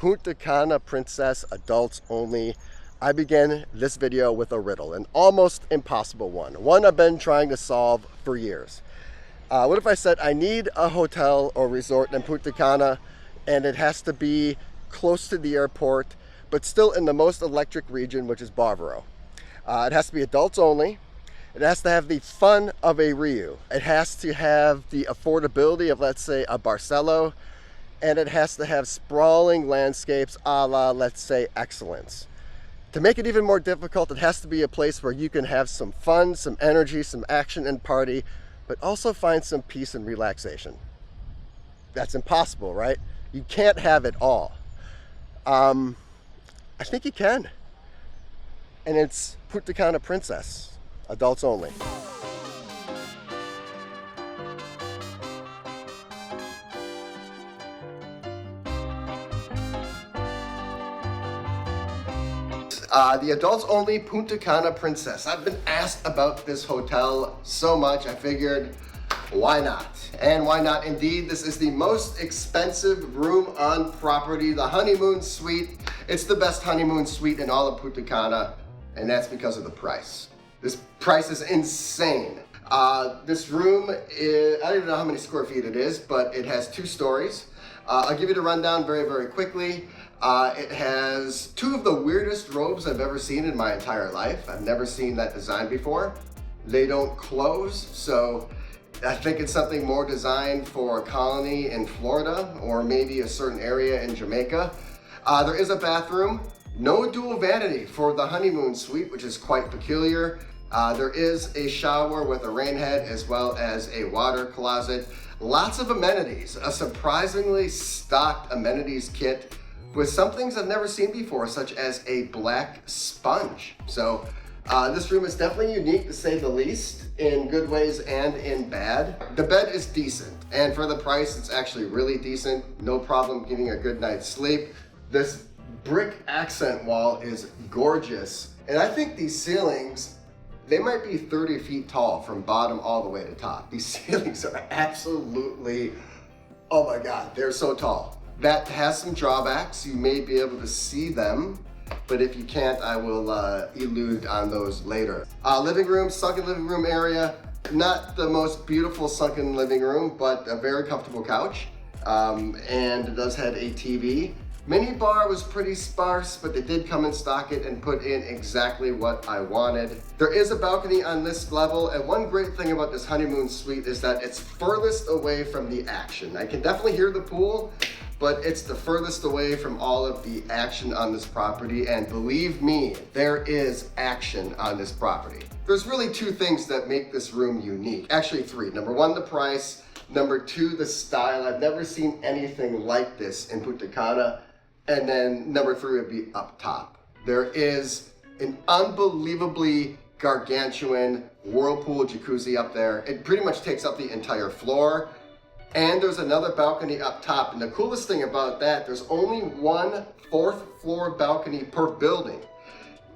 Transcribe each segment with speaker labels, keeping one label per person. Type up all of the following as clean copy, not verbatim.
Speaker 1: Punta Cana Princess, adults only. I began this video with a riddle, an almost impossible one I've been trying to solve for years. What if I said I need a hotel or resort in Punta Cana and it has to be close to the airport, but still in the most electric region, which is Barbaro. It has to be adults only. It has to have the fun of a Rio. It has to have the affordability of, let's say, a Barcelo. And it has to have sprawling landscapes a la, let's say, Excellence. To make it even more difficult, it has to be a place where you can have some fun, some energy, some action and party, but also find some peace and relaxation. That's impossible, right? You can't have it all. I think you can. And it's Punta Cana Princess, adults only. The adults only Punta Cana Princess. I've been asked about this hotel so much, I figured, why not? And why not indeed? This is the most expensive room on property, the honeymoon suite. It's the best honeymoon suite in all of Punta Cana, and that's because of the price. This price is insane. This room is, I don't even know how many square feet it is, but it has 2 stories. I'll give you the rundown very, very quickly. It has 2 of the weirdest robes I've ever seen in my entire life. I've never seen that design before. They don't close, so I think it's something more designed for a colony in Florida or maybe a certain area in Jamaica. There is a bathroom. No dual vanity for the honeymoon suite, which is quite peculiar. There is a shower with a rain head as well as a water closet. Lots of amenities, a surprisingly stocked amenities kit with some things I've never seen before, such as a black sponge. So this room is definitely unique, to say the least, in good ways and in bad. The bed is decent, and for the price, it's actually really decent. No problem getting a good night's sleep. This brick accent wall is gorgeous, and I think these ceilings, they might be 30 feet tall from bottom all the way to top. These ceilings are absolutely, oh my God, they're so tall. That has some drawbacks. You may be able to see them, but if you can't, I will elude on those later. Living room, sunken living room area. Not the most beautiful sunken living room, but a very comfortable couch. And it does have a TV. Mini bar was pretty sparse, but they did come and stock it and put in exactly what I wanted. There is a balcony on this level, and one great thing about this honeymoon suite is that it's furthest away from the action. I can definitely hear the pool, but it's the furthest away from all of the action on this property, and believe me, there is action on this property. There's really 2 things that make this room unique. Actually 3. Number 1, the price. Number 2, the style. I've never seen anything like this in Punta Cana. And then number 3 would be up top. There is an unbelievably gargantuan whirlpool jacuzzi up there. It pretty much takes up the entire floor. And there's another balcony up top. And the coolest thing about that, there's only 1 4th floor balcony per building.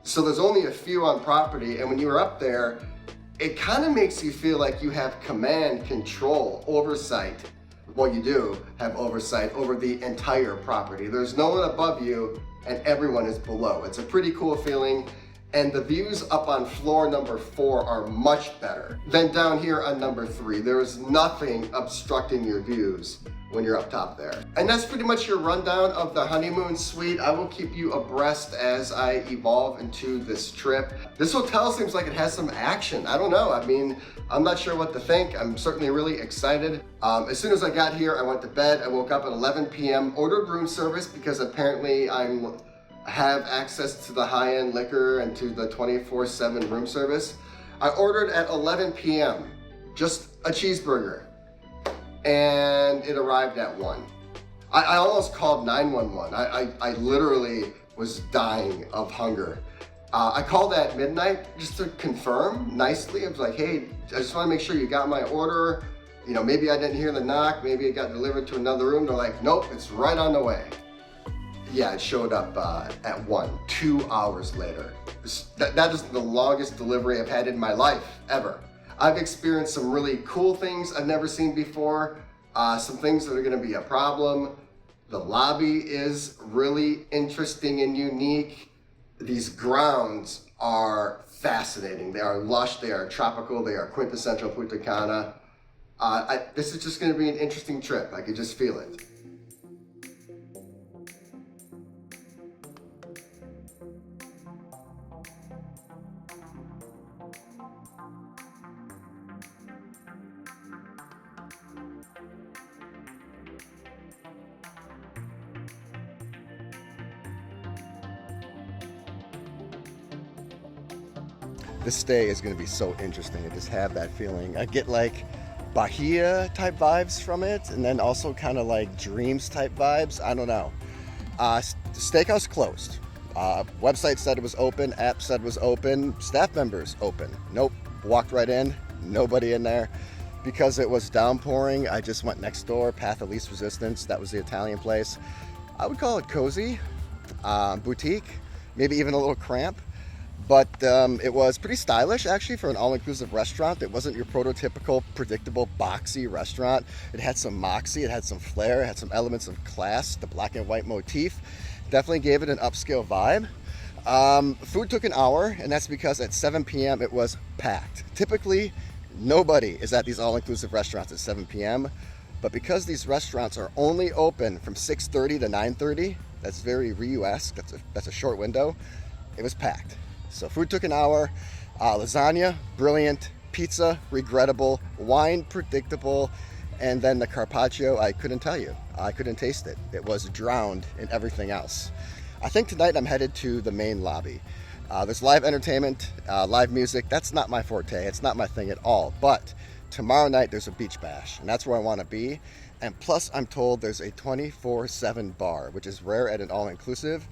Speaker 1: So there's only a few on property. And when you're up there, it kind of makes you feel like you have command, control, oversight. Well, you do have oversight over the entire property. There's no one above you and everyone is below. It's a pretty cool feeling. And the views up on floor number 4 are much better than down here on number 3. There is nothing obstructing your views when you're up top there. And that's pretty much your rundown of the honeymoon suite. I will keep you abreast as I evolve into this trip. This hotel seems like it has some action. I don't know. I mean, I'm not sure what to think. I'm certainly really excited. As soon as I got here, I went to bed. I woke up at 11 p.m., ordered room service because apparently I have access to the high-end liquor and to the 24/7 room service. I ordered at 11 p.m. just a cheeseburger, and it arrived at 1. I almost called 911. I literally was dying of hunger. I called at midnight just to confirm nicely. I was like, hey, I just want to make sure you got my order. You know, maybe I didn't hear the knock. Maybe it got delivered to another room. They're like, nope, it's right on the way. Yeah, it showed up at 1, 2 hours later. That is the longest delivery I've had in my life, ever. I've experienced some really cool things I've never seen before, some things that are gonna be a problem, The lobby is really interesting and unique. These grounds are fascinating. They are lush, they are tropical, they are quintessential Punta Cana. This is just going to be an interesting trip. I could just feel it. This stay is going to be so interesting. I just have that feeling. I get like Bahia type vibes from it, and then also kind of like dreams type vibes. I don't know. Steakhouse closed. Website said it was open, app said it was open, staff members open. Nope, walked right in, nobody in there. Because it was downpouring, I just went next door, Path of Least Resistance. That was the Italian place. I would call it cozy, boutique, maybe even a little cramped. But it was pretty stylish, actually, for an all-inclusive restaurant. It wasn't your prototypical, predictable, boxy restaurant. It had some moxie, it had some flair, it had some elements of class, the black and white motif. Definitely gave it an upscale vibe. Food took an hour, and that's because at 7 p.m. it was packed. Typically, nobody is at these all-inclusive restaurants at 7 p.m., but because these restaurants are only open from 6:30 to 9:30, that's very Ryu-esque, that's a short window, it was packed. So food took an hour, lasagna, brilliant, pizza, regrettable, wine, predictable, and then the carpaccio, I couldn't tell you. I couldn't taste it. It was drowned in everything else. I think tonight I'm headed to the main lobby. There's live entertainment, live music. That's not my forte. It's not my thing at all. But tomorrow night there's a beach bash, and that's where I want to be. And plus I'm told there's a 24/7 bar, which is rare at an all-inclusive.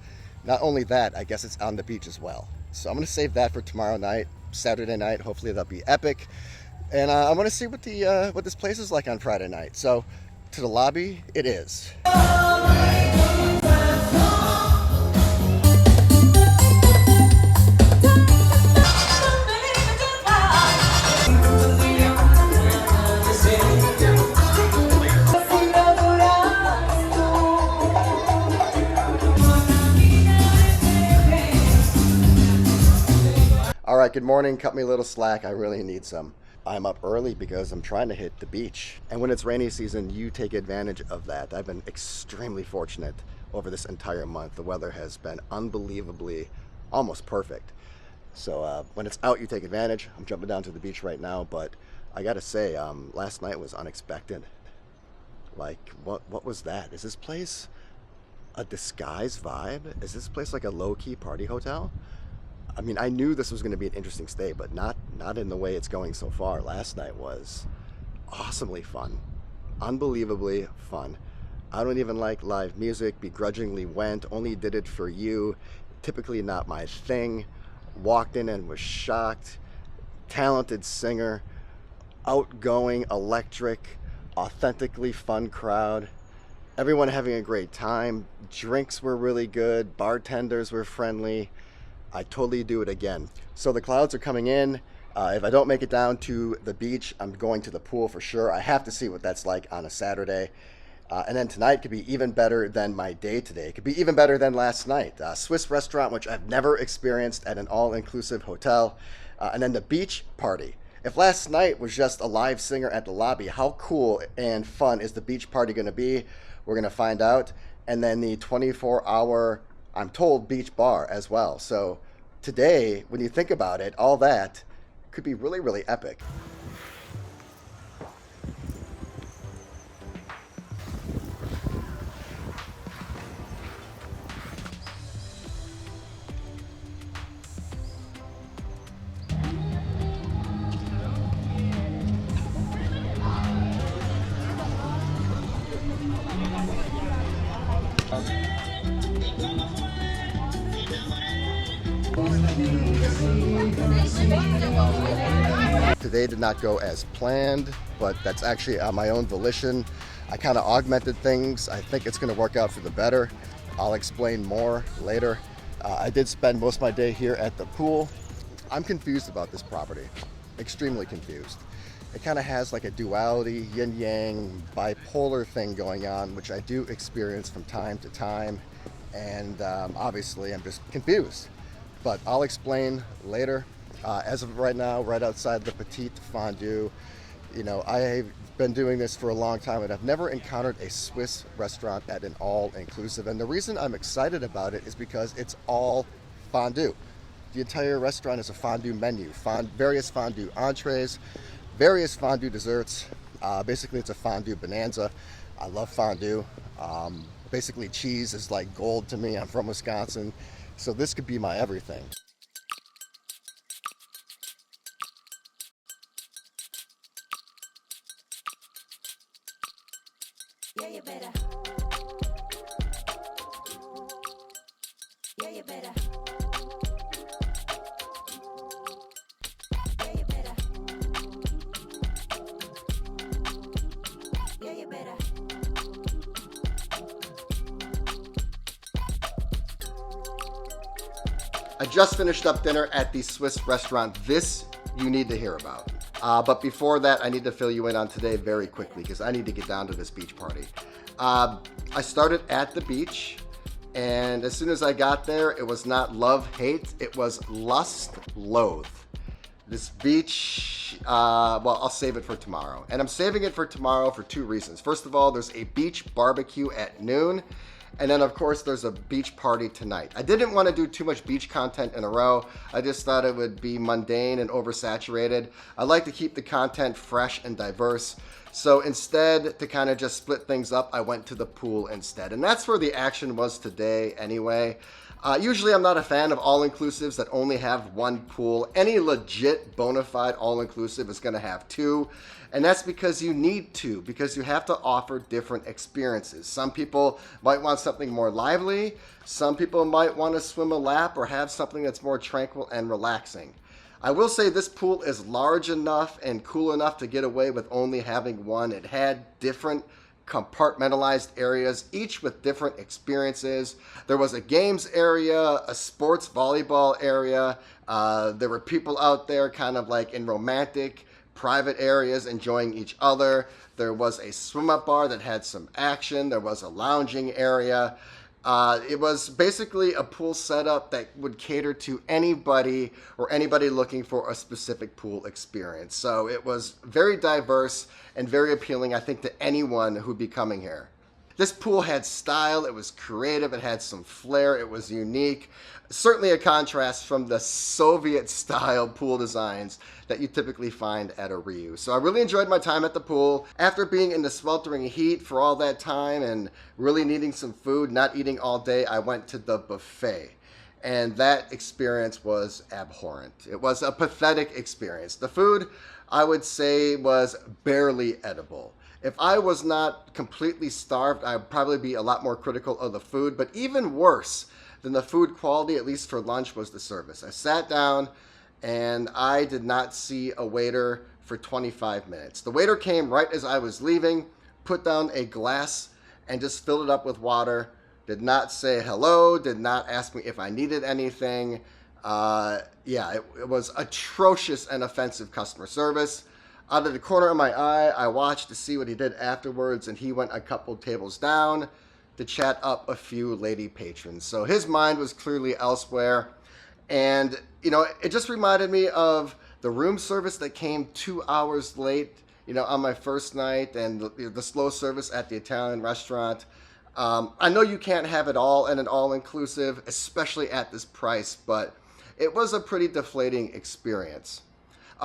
Speaker 1: Not only that, I guess it's on the beach as well. So I'm going to save that for tomorrow night, Saturday night. Hopefully that'll be epic. And I want to see what this place is like on Friday night. So to the lobby, it is. All right, good morning. Cut me a little slack. I really need some. I'm up early because I'm trying to hit the beach. And when it's rainy season, you take advantage of that. I've been extremely fortunate over this entire month. The weather has been unbelievably almost perfect. So when it's out, you take advantage. I'm jumping down to the beach right now, but I gotta say, last night was unexpected. Like, what was that? Is this place a disguised vibe? Is this place like a low-key party hotel? I mean, I knew this was going to be an interesting stay, but not in the way it's going so far. Last night was awesomely fun, unbelievably fun. I don't even like live music, begrudgingly went, only did it for you. Typically not my thing. Walked in and was shocked. Talented singer, outgoing, electric, authentically fun crowd. Everyone having a great time. Drinks were really good. Bartenders were friendly. I totally do it again. So the clouds are coming in. If I don't make it down to the beach, I'm going to the pool for sure. I have to see what that's like on a Saturday. And then tonight could be even better than my day today. It could be even better than last night. Swiss restaurant, which I've never experienced at an all-inclusive hotel. And then the beach party. If last night was just a live singer at the lobby, how cool and fun is the beach party gonna be? We're gonna find out. And then the 24-hour, I'm told, beach bar as well. So today, when you think about it, all that could be really, really epic. Today did not go as planned, but that's actually on my own volition. I kind of augmented things. I think it's going to work out for the better. I'll explain more later. I did spend most of my day here at the pool. I'm confused about this property, extremely confused. It kind of has like a duality, yin-yang, bipolar thing going on, which I do experience from time to time. And obviously I'm just confused. But I'll explain later. As of right now, right outside the Petite Fondue, you know, I've been doing this for a long time and I've never encountered a Swiss restaurant at an all-inclusive. And the reason I'm excited about it is because it's all fondue. The entire restaurant is a fondue menu, various fondue entrees, various fondue desserts. Basically, it's a fondue bonanza. I love fondue. Basically, cheese is like gold to me. I'm from Wisconsin, so this could be my everything.
Speaker 2: Yeah, you better. Yeah, you better. Yeah, you better. Yeah, you better.
Speaker 1: I just finished up dinner at the Swiss restaurant. This you need to hear about. But before that, I need to fill you in on today very quickly because I need to get down to this beach party. I started at the beach, and as soon as I got there, it was not love, hate, it was lust, loathe. This beach, well, I'll save it for tomorrow. And I'm saving it for tomorrow for two reasons. First of all, there's a beach barbecue at noon. And then, of course, there's a beach party tonight. I didn't want to do too much beach content in a row. I just thought it would be mundane and oversaturated. I like to keep the content fresh and diverse. So instead, to kind of just split things up, I went to the pool instead. And that's where the action was today anyway. Usually I'm not a fan of all-inclusives that only have one pool. Any legit bona fide all-inclusive is going to have two. And that's because you need to, because you have to offer different experiences. Some people might want something more lively. Some people might want to swim a lap or have something that's more tranquil and relaxing. I will say this pool is large enough and cool enough to get away with only having one. It had different compartmentalized areas, each with different experiences. There was a games area, a sports volleyball area. There were people out there kind of like in romantic private areas enjoying each other. There was a swim-up bar that had some action. There was a lounging area. It was basically a pool setup that would cater to anybody or anybody looking for a specific pool experience. So it was very diverse and very appealing, I think, to anyone who'd be coming here. This pool had style, it was creative, it had some flair, it was unique. Certainly a contrast from the Soviet-style pool designs that you typically find at a Ryu. So I really enjoyed my time at the pool. After being in the sweltering heat for all that time and really needing some food, not eating all day, I went to the buffet. And that experience was abhorrent. It was a pathetic experience. The food, I would say, was barely edible. If I was not completely starved, I'd probably be a lot more critical of the food. But even worse than the food quality, at least for lunch, was the service. I sat down and I did not see a waiter for 25 minutes. The waiter came right as I was leaving, put down a glass and just filled it up with water. Did not say hello, did not ask me if I needed anything. It was atrocious and offensive customer service. Out of the corner of my eye, I watched to see what he did afterwards, and he went a couple tables down to chat up a few lady patrons. So his mind was clearly elsewhere. And, you know, it just reminded me of the room service that came 2 hours late, you know, on my first night, and the slow service at the Italian restaurant. I know you can't have it all in an all-inclusive, especially at this price, but it was a pretty deflating experience.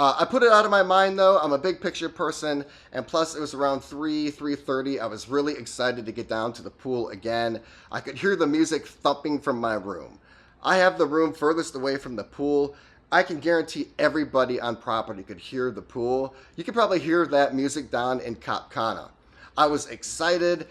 Speaker 1: I put it out of my mind, though. I'm a big picture person, and plus it was around 3:30. I was really excited to get down to the pool again. I could hear the music thumping from my room. I have the room furthest away from the pool. I can guarantee everybody on property could hear the pool. You could probably hear that music down in PUNTA CANA. I was excited,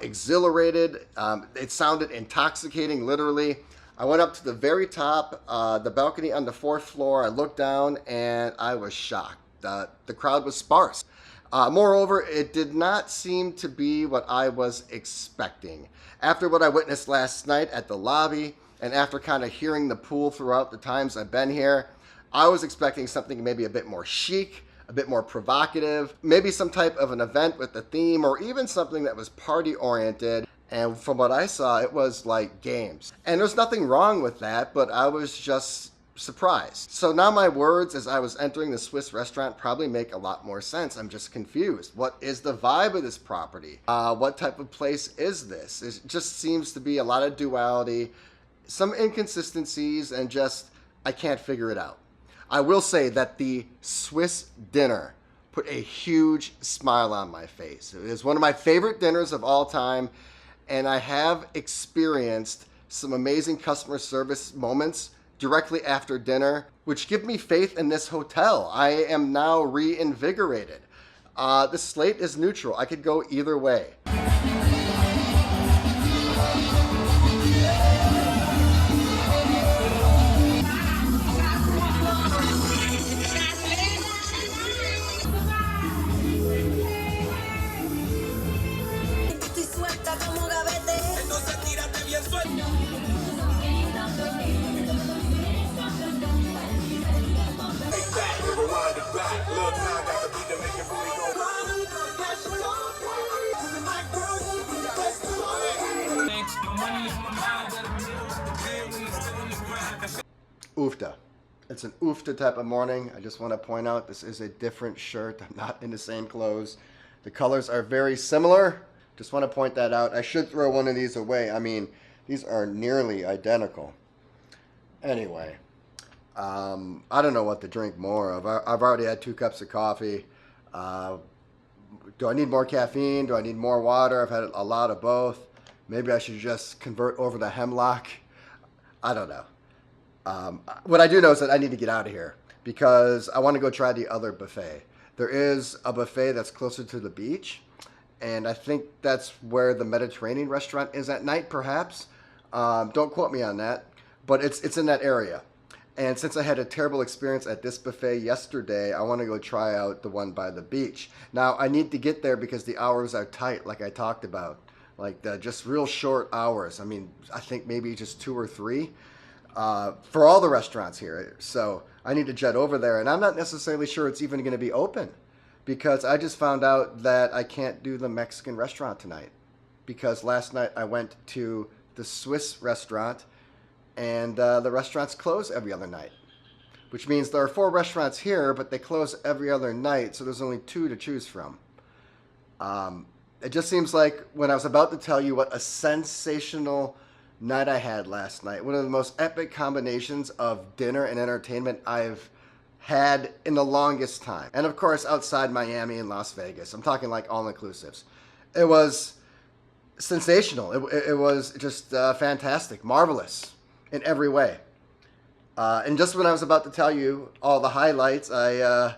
Speaker 1: exhilarated. It sounded intoxicating, literally. I went up to the very top, the balcony on the 4th floor. I looked down and I was shocked. The crowd was sparse. Moreover, it did not seem to be what I was expecting. After what I witnessed last night at the lobby, and after kind of hearing the pool throughout the times I've been here, I was expecting something maybe a bit more chic, a bit more provocative, maybe some type of an event with a theme, or even something that was party oriented. And from what I saw, it was like games. And there's nothing wrong with that, but I was just surprised. So now my words as I was entering the Swiss restaurant probably make a lot more sense. I'm just confused. What is the vibe of this property? What type of place is this? It just seems to be a lot of duality, some inconsistencies, and just, I can't figure it out. I will say that the Swiss dinner put a huge smile on my face. It is one of my favorite dinners of all time, and I have experienced some amazing customer service moments directly after dinner, which give me faith in this hotel. I am now reinvigorated. The slate is neutral. I could go either way. Oofta. It's an oofta type of morning. I just want to point out this is a different shirt. I'm not in the same clothes. The colors are very similar. Just want to point that out. I should throw one of these away. I mean, these are nearly identical. Anyway, I don't know what to drink more of. I've already had 2 cups of coffee. Do I need more caffeine? Do I need more water? I've had a lot of both. Maybe I should just convert over to hemlock. I don't know. What I do know is that I need to get out of here because I want to go try the other buffet. There is a buffet that's closer to the beach, and I think that's where the Mediterranean restaurant is at night, perhaps. Don't quote me on that, but it's in that area. And since I had a terrible experience at this buffet yesterday, I want to go try out the one by the beach. Now, I need to get there because the hours are tight, like I talked about. Like just real short hours. I mean, I think maybe just 2 or 3. For all the restaurants here. So I need to jet over there, and I'm not necessarily sure it's even going to be open because I just found out that I can't do the Mexican restaurant tonight because last night I went to the Swiss restaurant and the restaurants close every other night, which means there are 4 restaurants here, but they close every other night, so there's only 2 to choose from. It just seems like when I was about to tell you what a sensational night I had last night, one of the most epic combinations of dinner and entertainment I've had in the longest time. And of course, outside Miami and Las Vegas, I'm talking like all-inclusives. It was sensational. It was just fantastic, marvelous in every way. And just when I was about to tell you all the highlights, I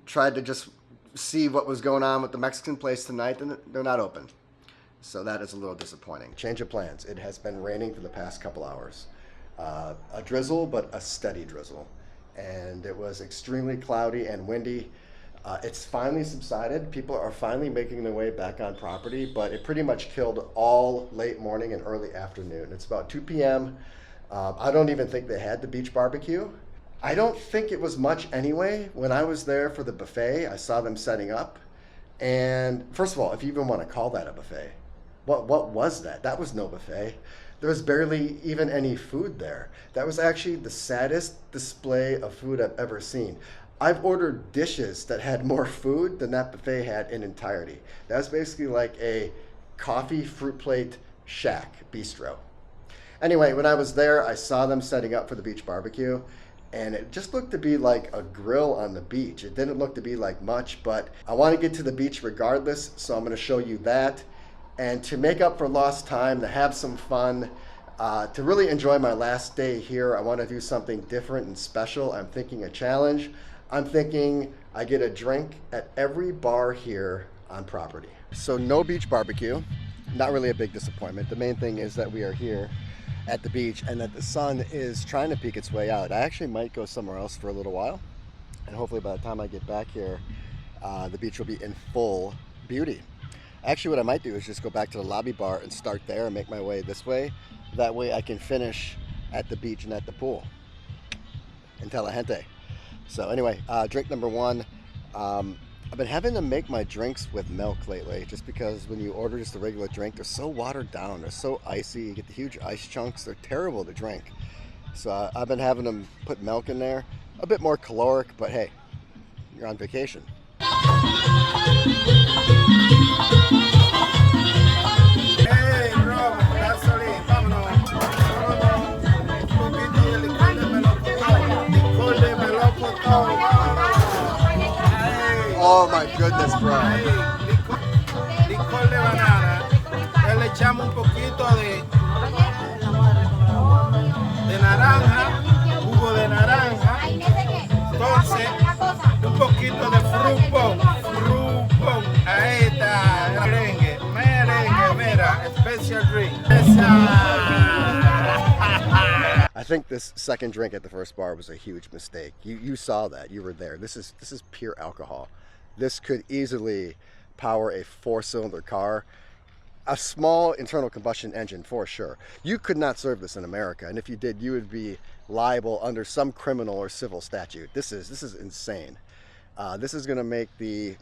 Speaker 1: tried to just see what was going on with the Mexican place tonight, and they're not open. So that is a little disappointing. Change of plans. It has been raining for the past couple hours. A drizzle, but a steady drizzle. And it was extremely cloudy and windy. It's finally subsided. People are finally making their way back on property, but it pretty much killed all late morning and early afternoon. It's about 2 p.m. I don't even think they had the beach barbecue. I don't think it was much anyway. When I was there for the buffet, I saw them setting up. And first of all, if you even want to call that a buffet, what was that? That was no buffet. There was barely even any food there. That was actually the saddest display of food I've ever seen. I've ordered dishes that had more food than that buffet had in entirety. That was basically like a coffee fruit plate shack bistro. Anyway, when I was there, I saw them setting up for the beach barbecue, and it just looked to be like a grill on the beach. It didn't look to be like much, but I want to get to the beach regardless, so I'm going to show you that. And to make up for lost time, to have some fun, to really enjoy my last day here, I want to do something different and special. I'm thinking a challenge. I'm thinking I get a drink at every bar here on property. So no beach barbecue, not really a big disappointment. The main thing is that we are here at the beach and that the sun is trying to peek its way out. I actually might go somewhere else for a little while, and hopefully by the time I get back here, the beach will be in full beauty. Actually, what I might do is just go back to the lobby bar and start there and make my way this way. That way I can finish at the beach and at the pool in Telehente. So anyway, drink number 1. I've been having to make my drinks with milk lately, just because when you order just a regular drink, they're so watered down, they're so icy, you get the huge ice chunks, they're terrible to drink. So I've been having them put milk in there, a bit more caloric, but hey, you're on vacation. Oh my goodness, bro.
Speaker 2: Licor de banana. Le echamos un poquito de naranja, jugo de naranja. Entonces, un poquito de frupo. Ahí está. Merengue, mira, special drink.
Speaker 1: I think this second drink at the first bar was a huge mistake. You saw that. You were there. This is pure alcohol. This could easily power a 4-cylinder car, a small internal combustion engine for sure. You could not serve this in America, and if you did, you would be liable under some criminal or civil statute. This is insane. This is going to make the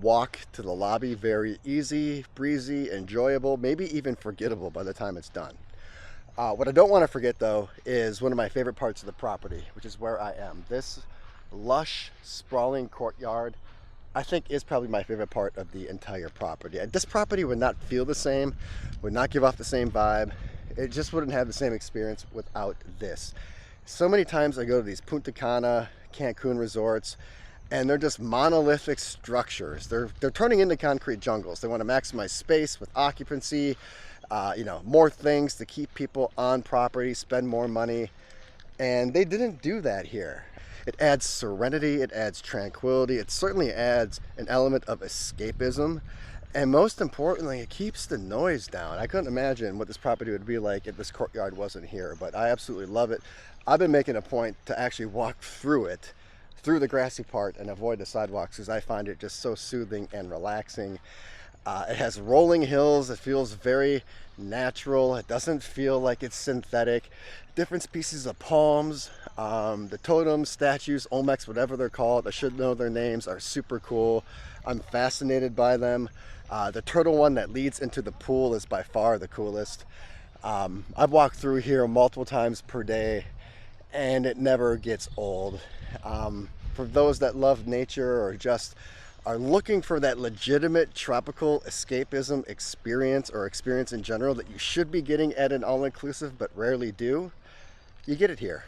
Speaker 1: walk to the lobby very easy, breezy, enjoyable, maybe even forgettable by the time it's done. What I don't want to forget though is one of my favorite parts of the property, which is where I am. This lush, sprawling courtyard, I think, is probably my favorite part of the entire property. This property would not feel the same, would not give off the same vibe. It just wouldn't have the same experience without this. So many times I go to these Punta Cana, Cancun resorts, and they're just monolithic structures. They're turning into concrete jungles. They want to maximize space with occupancy, more things to keep people on property, spend more money, and they didn't do that here. It adds serenity, it adds tranquility, it certainly adds an element of escapism, and most importantly, it keeps the noise down. I couldn't imagine what this property would be like if this courtyard wasn't here, but I absolutely love it. I've been making a point to actually walk through it, through the grassy part, and avoid the sidewalks, because I find it just so soothing and relaxing. It has rolling hills. It feels very natural. It doesn't feel like it's synthetic. Different species of palms, the totems, statues, olmecs, whatever they're called, I should know their names, are super cool. I'm fascinated by them. The turtle one that leads into the pool is by far the coolest. I've walked through here multiple times per day, and it never gets old. For those that love nature or just are looking for that legitimate tropical escapism experience, or experience in general that you should be getting at an all-inclusive but rarely do, you get it here.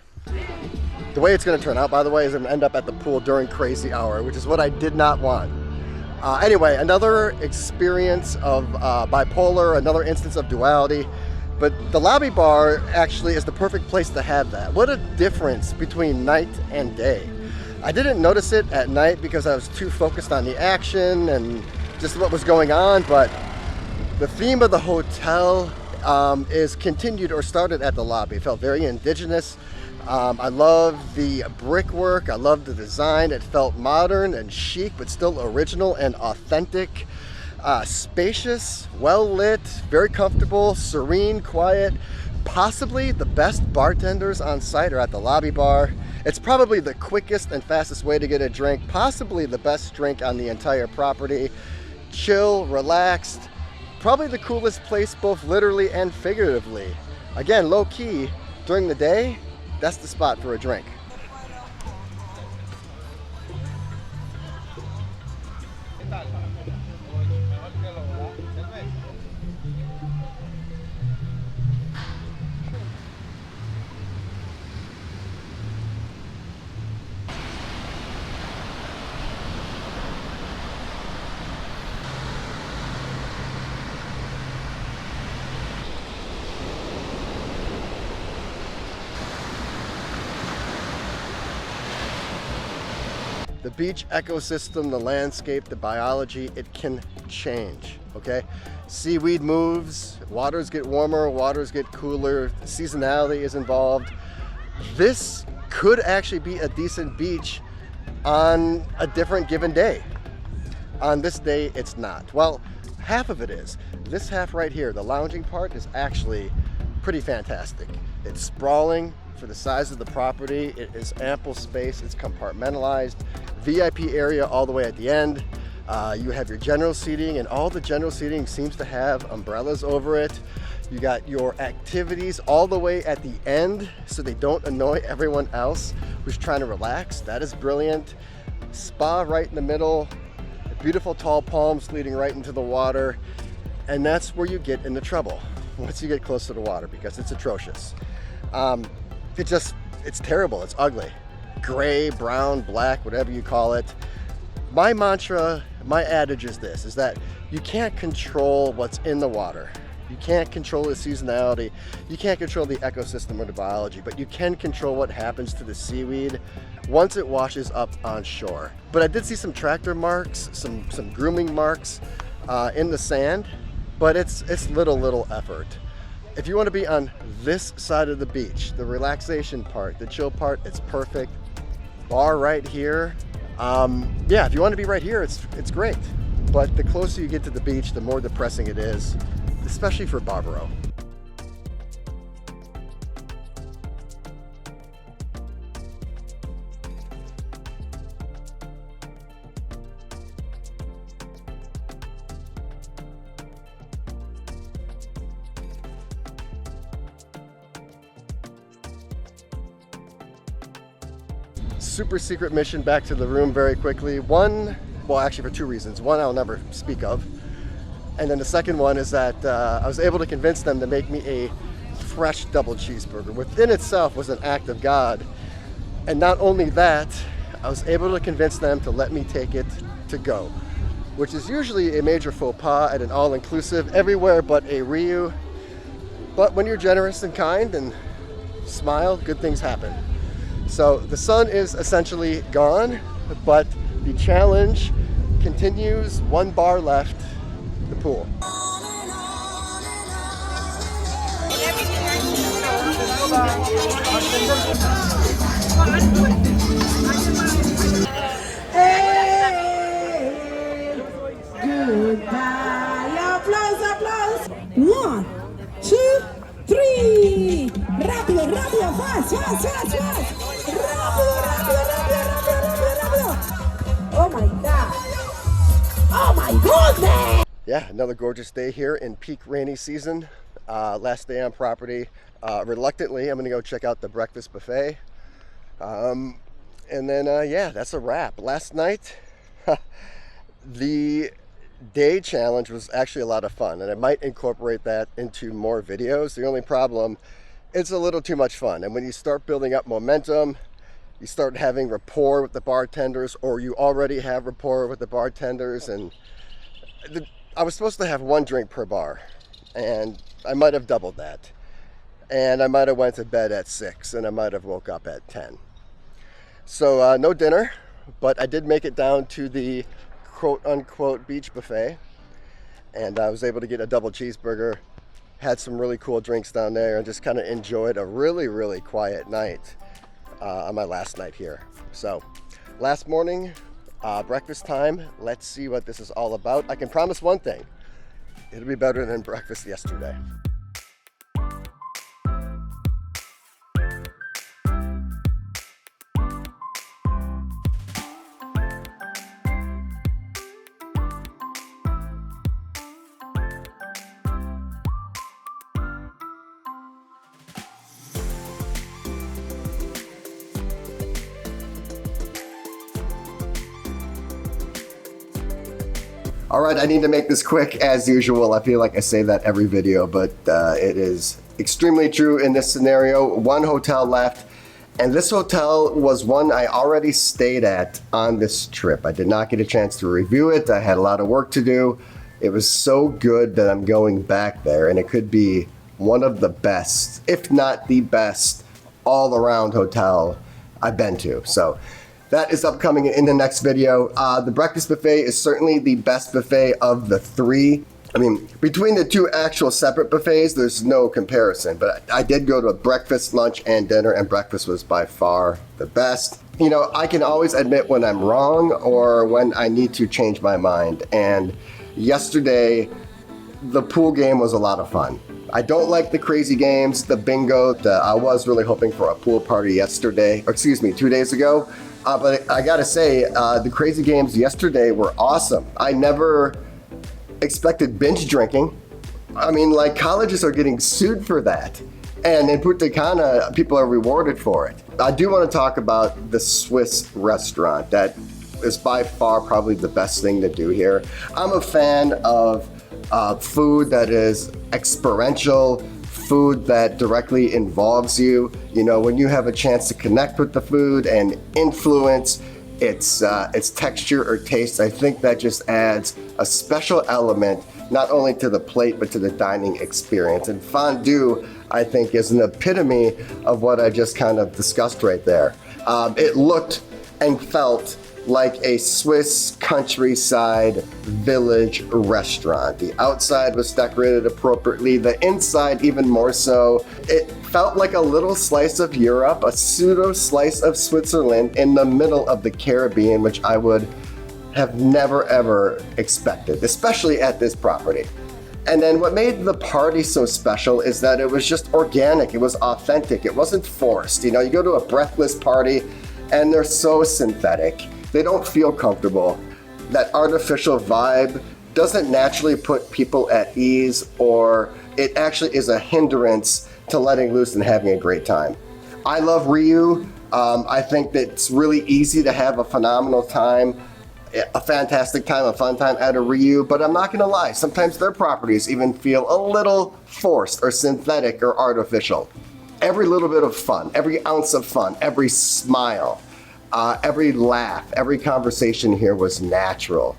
Speaker 1: The way it's going to turn out, by the way, is I'm going to end up at the pool during crazy hour, which is what I did not want. Anyway, another experience of bipolar, another instance of duality, but the lobby bar actually is the perfect place to have that. What a difference between night and day. I didn't notice it at night because I was too focused on the action and just what was going on, but the theme of the hotel is continued or started at the lobby. It felt very indigenous. I love the brickwork. I love the design. It felt modern and chic, but still original and authentic. Spacious, well lit, very comfortable, serene, quiet. Possibly the best bartenders on site are at the lobby bar. It's probably the quickest and fastest way to get a drink, possibly the best drink on the entire property. Chill, relaxed, probably the coolest place both literally and figuratively. Again, low key, during the day, that's the spot for a drink. The beach ecosystem, the landscape, the biology, it can change, okay? Seaweed moves, waters get warmer, waters get cooler, seasonality is involved. This could actually be a decent beach on a different given day. On this day, it's not. Well, half of it is. This half right here, the lounging part, is actually pretty fantastic. It's sprawling, For the size of the property, it is ample space. It's compartmentalized. VIP area all the way at the end. You have your general seating, and all the general seating seems to have umbrellas over it. You got your activities all the way at the end so they don't annoy everyone else who's trying to relax. That is brilliant. Spa right in the middle. Beautiful tall palms leading right into the water. And that's where you get into trouble once you get close to the water, because it's atrocious. It's terrible. It's ugly. Gray, brown, black, whatever you call it. My mantra, my adage is this, is that you can't control what's in the water. You can't control the seasonality. You can't control the ecosystem or the biology, but you can control what happens to the seaweed once it washes up on shore. But I did see some tractor marks, some grooming marks in the sand, but it's little effort. If you want to be on this side of the beach, the relaxation part, the chill part, it's perfect. Bar right here. Yeah, if you want to be right here, it's great. But the closer you get to the beach, the more depressing it is, especially for Barbaro. Super secret mission back to the room very quickly. One, well, actually for two reasons. One, I'll never speak of. And then the second one is that I was able to convince them to make me a fresh double cheeseburger. Within itself was an act of God. And not only that, I was able to convince them to let me take it to go, which is usually a major faux pas at an all-inclusive everywhere but a Ryu. But when you're generous and kind and smile, good things happen. So the sun is essentially gone, but the challenge continues. One bar left, the pool.
Speaker 3: Hey, goodbye. Applause. 1, 2, 3. Rápido, fast. Rápido. Oh my God. Oh my goodness.
Speaker 1: Yeah, another gorgeous day here in peak rainy season. Last day on property. Reluctantly, I'm gonna go check out the breakfast buffet. And then, yeah, that's a wrap. Last night, the day challenge was actually a lot of fun, and I might incorporate that into more videos. The only problem, it's a little too much fun. And when you start building up momentum, you start having rapport with the bartenders, or you already have rapport with the bartenders, and I was supposed to have 1 drink per bar, and I might have doubled that. And I might have went to bed at 6, and I might have woke up at 10. So no dinner, but I did make it down to the quote-unquote beach buffet, and I was able to get a double cheeseburger, had some really cool drinks down there, and just kind of enjoyed a really quiet night on my last night here. So last morning, breakfast time. Let's see what this is all about. I can promise one thing: it'll be better than breakfast yesterday. All right, I need to make this quick as usual. I feel like I say that every video, but it is extremely true in this scenario. 1 hotel left, and this hotel was one I already stayed at on this trip. I did not get a chance to review it. I had a lot of work to do. It was so good that I'm going back there, and it could be one of the best, if not the best, all-around hotel I've been to. So that is upcoming in the next video. The breakfast buffet is certainly the best buffet of the 3. I mean, between the 2 actual separate buffets, there's no comparison, but I did go to a breakfast, lunch, and dinner, and breakfast was by far the best. You know, I can always admit when I'm wrong or when I need to change my mind, and yesterday, the pool game was a lot of fun. I don't like the crazy games, the bingo. I was really hoping for a pool party yesterday, or excuse me, 2 days ago. But I gotta say, the crazy games yesterday were awesome. I never expected binge drinking. I mean, like, colleges are getting sued for that. And in Punta Cana, people are rewarded for it. I do want to talk about the Swiss restaurant. That is by far probably the best thing to do here. I'm a fan of food that is experiential, food that directly involves you. You know, when you have a chance to connect with the food and influence its texture or taste, I think that just adds a special element, not only to the plate, but to the dining experience. And fondue, I think, is an epitome of what I just kind of discussed right there. It looked and felt like a Swiss countryside village restaurant. The outside was decorated appropriately, the inside even more so. It felt like a little slice of Europe, a pseudo slice of Switzerland in the middle of the Caribbean, which I would have never ever expected, especially at this property. And then what made the party so special is that it was just organic, it was authentic, it wasn't forced. You know, you go to a breathless party and they're so synthetic. They don't feel comfortable. That artificial vibe doesn't naturally put people at ease, or it actually is a hindrance to letting loose and having a great time. I love Rio. I think that it's really easy to have a phenomenal time, a fantastic time, a fun time at a Rio, but I'm not gonna lie, sometimes their properties even feel a little forced or synthetic or artificial. Every little bit of fun, every ounce of fun, every smile, every laugh, every conversation here was natural.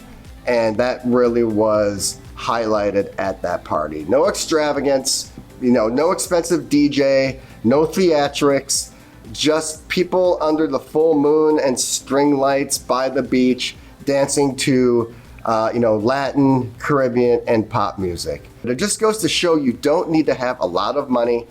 Speaker 1: And that really was highlighted at that party. No extravagance, you know, no expensive DJ, no theatrics, just people under the full moon and string lights by the beach dancing to, you know, Latin, Caribbean, and pop music. It just goes to show you don't need to have a lot of money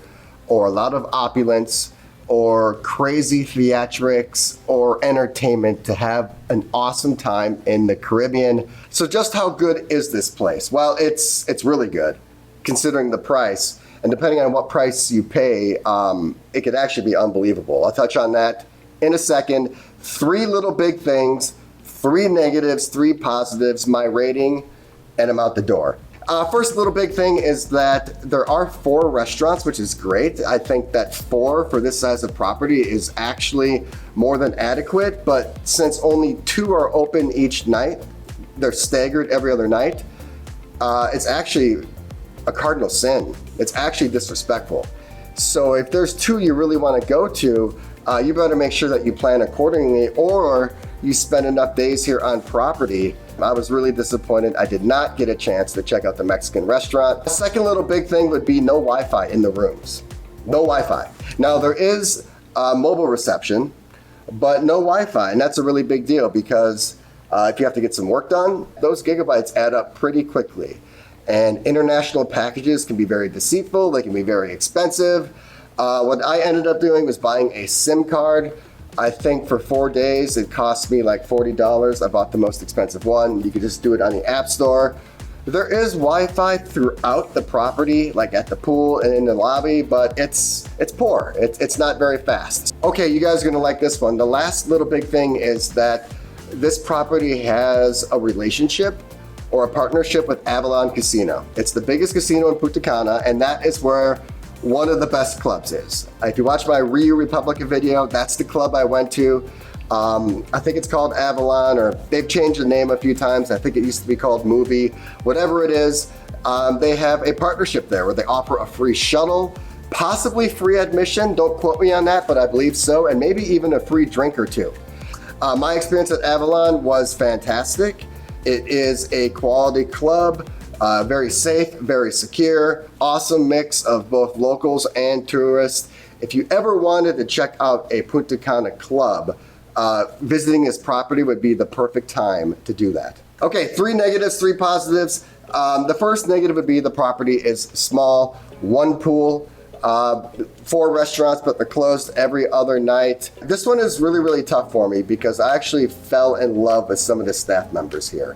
Speaker 1: or a lot of opulence or crazy theatrics or entertainment to have an awesome time in the Caribbean. So just how good is this place? Well, it's really good considering the price. And depending on what price you pay, it could actually be unbelievable. I'll touch on that in a second. 3 little big things, 3 negatives, 3 positives, my rating, and I'm out the door. First little big thing is that there are 4 restaurants, which is great. I think that 4 for this size of property is actually more than adequate, but since only 2 are open each night, they're staggered every other night, it's actually a cardinal sin. It's actually disrespectful. So if there's 2 you really want to go to, you better make sure that you plan accordingly, or you spend enough days here on property. I was really disappointed. I did not get a chance to check out the Mexican restaurant. The second little big thing would be no Wi-Fi in the rooms. No Wi-Fi. Now there is mobile reception, but no Wi-Fi, and that's a really big deal because if you have to get some work done, those gigabytes add up pretty quickly. And international packages can be very deceitful, they can be very expensive. What I ended up doing was buying a SIM card. I think for 4 days it cost me like $40. I bought the most expensive one. You could just do it on the App Store. There is Wi-Fi throughout the property, like at the pool and in the lobby, but it's poor. It's not very fast. Okay, you guys are gonna like this one. The last little big thing is that this property has a relationship or a partnership with Avalon Casino. It's the biggest casino in Punta Cana, and that is where one of the best clubs is. If you watch my Rio Republica video, that's the club I went to. I think it's called Avalon, or they've changed the name a few times. I think it used to be called Movie. Whatever it is, they have a partnership there where they offer a free shuttle, possibly free admission, don't quote me on that, but I believe so, and maybe even a free drink or 2. My experience at Avalon was fantastic. It is a quality club. Very safe, very secure, awesome mix of both locals and tourists. If you ever wanted to check out a Punta Cana club, visiting this property would be the perfect time to do that. Okay, 3 negatives, 3 positives. The first negative would be the property is small, 1 pool, 4 restaurants, but they're closed every other night. This one is really, really tough for me because I actually fell in love with some of the staff members here.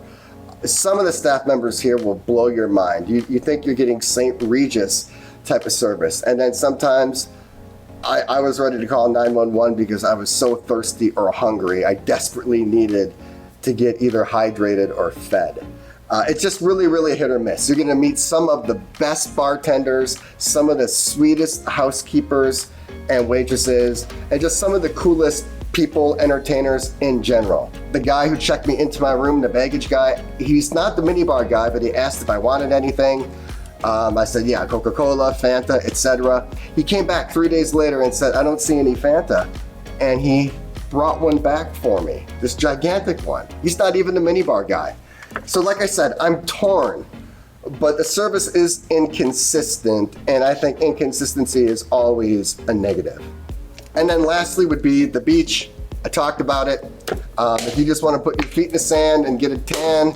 Speaker 1: Some of the staff members here will blow your mind. You think you're getting St. Regis type of service. And then sometimes I was ready to call 911 because I was so thirsty or hungry. I desperately needed to get either hydrated or fed. It's just really, really hit or miss. You're gonna meet some of the best bartenders, some of the sweetest housekeepers and waitresses, and just some of the coolest people, entertainers in general. The guy who checked me into my room, the baggage guy, he's not the minibar guy, but he asked if I wanted anything. I said, yeah, Coca-Cola, Fanta, etc. He came back 3 days later and said, I don't see any Fanta. And he brought one back for me, this gigantic one. He's not even the minibar guy. So like I said, I'm torn, but the service is inconsistent, and I think inconsistency is always a negative. And then lastly would be the beach. I talked about it. If you just want to put your feet in the sand and get a tan,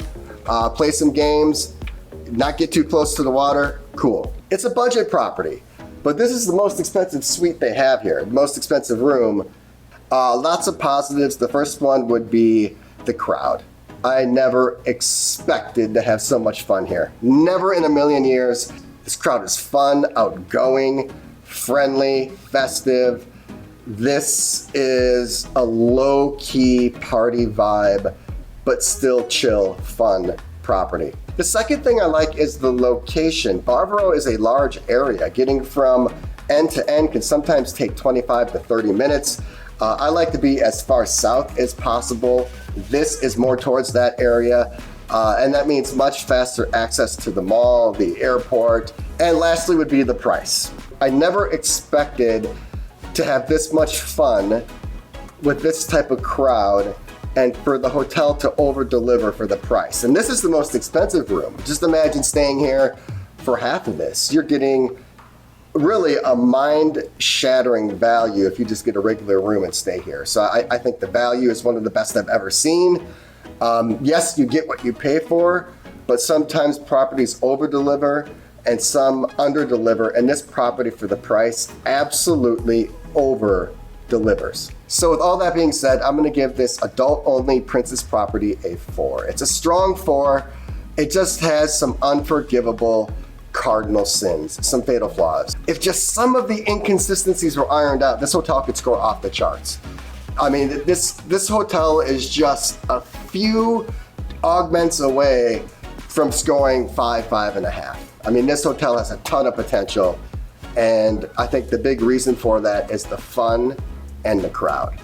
Speaker 1: play some games, not get too close to the water, cool. It's a budget property, but this is the most expensive suite they have here, the most expensive room. Lots of positives. The first one would be the crowd. I never expected to have so much fun here. Never in a million years. This crowd is fun, outgoing, friendly, festive. This is a low-key party vibe, but still chill, fun property. The second thing I like is the location. Barbaro is a large area. Getting from end to end can sometimes take 25 to 30 minutes. I like to be as far south as possible. This is more towards that area, and that means much faster access to the mall, the airport, and lastly would be the price. I never expected to have this much fun with this type of crowd and for the hotel to over-deliver for the price. And this is the most expensive room. Just imagine staying here for half of this. You're getting really a mind-shattering value if you just get a regular room and stay here. So I think the value is one of the best I've ever seen. Yes, you get what you pay for, but sometimes properties over-deliver and some under-deliver, and this property for the price absolutely over-delivers. So with all that being said, I'm gonna give this adult-only Princess property a 4. It's a strong 4. It just has some unforgivable cardinal sins, some fatal flaws. If just some of the inconsistencies were ironed out, this hotel could score off the charts. I mean, this hotel is just a few augments away from scoring 5, 5.5. I mean, this hotel has a ton of potential, and I think the big reason for that is the fun and the crowd.